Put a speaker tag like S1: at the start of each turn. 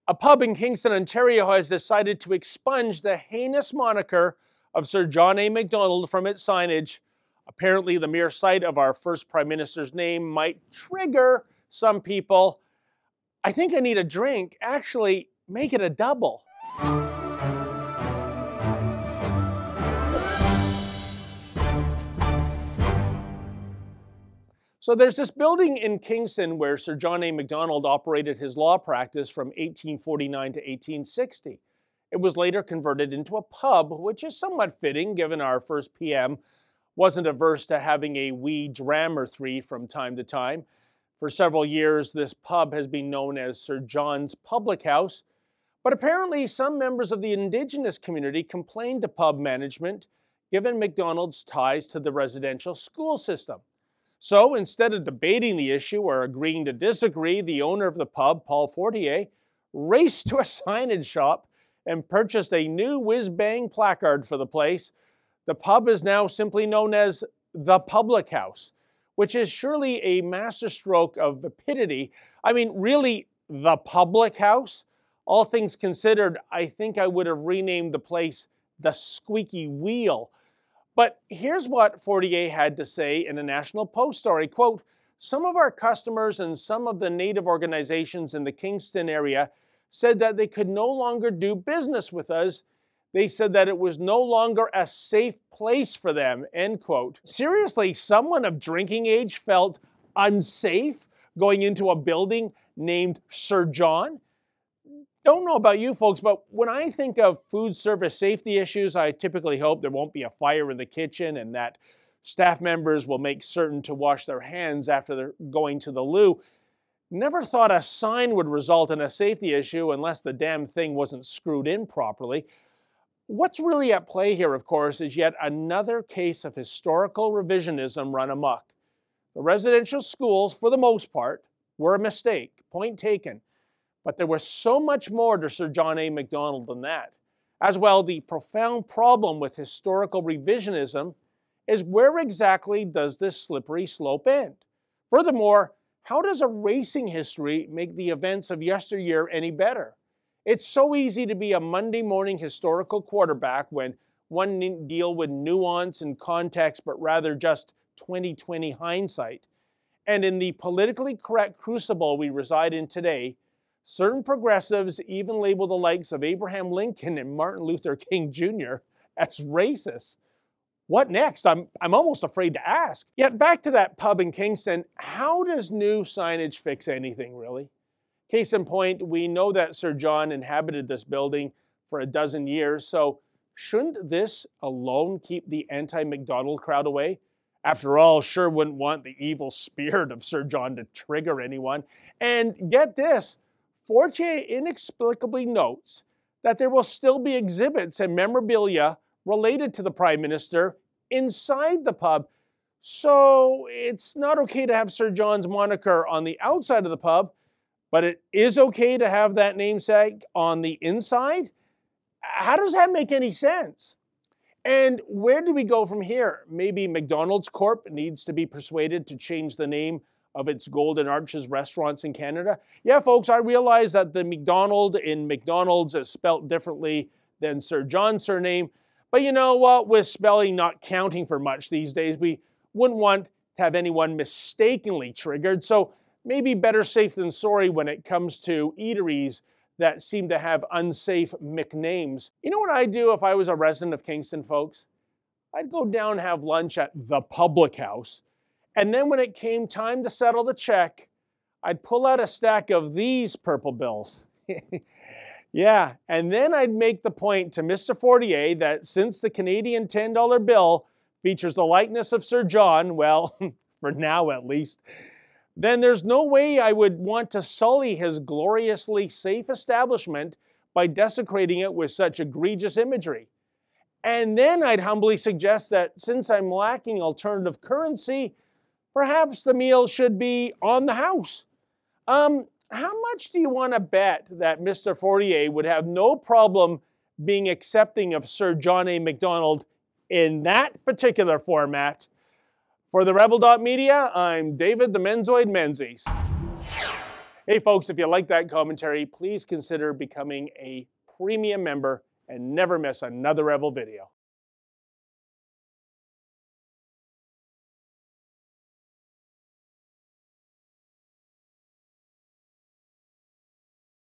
S1: A pub in Kingston, Ontario has decided to expunge the heinous moniker of Sir John A. Macdonald from its signage. Apparently, the mere sight of our first Prime Minister's name might trigger some people. I think I need a drink. Actually, make it a double. So there's this building in Kingston where Sir John A. Macdonald operated his law practice from 1849 to 1860. It was later converted into a pub, which is somewhat fitting given our first PM wasn't averse to having a wee dram or three from time to time. For several years, this pub has been known as Sir John's Public House, but apparently some members of the Indigenous community complained to pub management given Macdonald's ties to the residential school system. So instead of debating the issue or agreeing to disagree, the owner of the pub, Paul Fortier, raced to a signage shop and purchased a new whiz-bang placard for the place. The pub is now simply known as the Public House, which is surely a masterstroke of vapidity. I mean, really, the Public House? All things considered, I think I would have renamed the place the Squeaky Wheel. But here's what Fortier had to say in a National Post story, quote, "Some of our customers and some of the Native organizations in the Kingston area said that they could no longer do business with us. They said that it was no longer a safe place for them," end quote. Seriously, someone of drinking age felt unsafe going into a building named Sir John? Don't know about you folks, but when I think of food service safety issues, I typically hope there won't be a fire in the kitchen and that staff members will make certain to wash their hands after they're going to the loo. Never thought a sign would result in a safety issue unless the damn thing wasn't screwed in properly. What's really at play here, of course, is yet another case of historical revisionism run amok. The residential schools, for the most part, were a mistake, point taken. But there was so much more to Sir John A. Macdonald than that. As well, the profound problem with historical revisionism is where exactly does this slippery slope end? Furthermore, how does erasing history make the events of yesteryear any better? It's so easy to be a Monday morning historical quarterback when one didn't deal with nuance and context, but rather just 2020 hindsight. And in the politically correct crucible we reside in today, certain progressives even label the likes of Abraham Lincoln and Martin Luther King Jr. as racist. What next? I'm almost afraid to ask. Yet back to that pub in Kingston, how does new signage fix anything, really? Case in point, we know that Sir John inhabited this building for a dozen years, so shouldn't this alone keep the anti-Macdonald crowd away? After all, sure wouldn't want the evil spirit of Sir John to trigger anyone. And get this, Fortier inexplicably notes that there will still be exhibits and memorabilia related to the Prime Minister inside the pub. So it's not okay to have Sir John's moniker on the outside of the pub, but it is okay to have that namesake on the inside? How does that make any sense? And where do we go from here? Maybe McDonald's Corp needs to be persuaded to change the name of its Golden Arches restaurants in Canada. Yeah, folks, I realize that the McDonald in McDonald's is spelt differently than Sir John's surname, but you know what? With spelling not counting for much these days, we wouldn't want to have anyone mistakenly triggered, so maybe better safe than sorry when it comes to eateries that seem to have unsafe McNames. You know what I'd do if I was a resident of Kingston, folks? I'd go down and have lunch at the Public House, and then when it came time to settle the check, I'd pull out a stack of these purple bills. Yeah, and then I'd make the point to Mr. Fortier that since the Canadian $10 bill features the likeness of Sir John, well, for now at least, then there's no way I would want to sully his gloriously safe establishment by desecrating it with such egregious imagery. And then I'd humbly suggest that since I'm lacking alternative currency, perhaps the meal should be on the house. How much do you want to bet that Mr. Fortier would have no problem being accepting of Sir John A. Macdonald in that particular format? For the Rebel.media, I'm David the Menzoid Menzies. Hey folks, if you like that commentary, please consider becoming a premium member and never miss another Rebel video.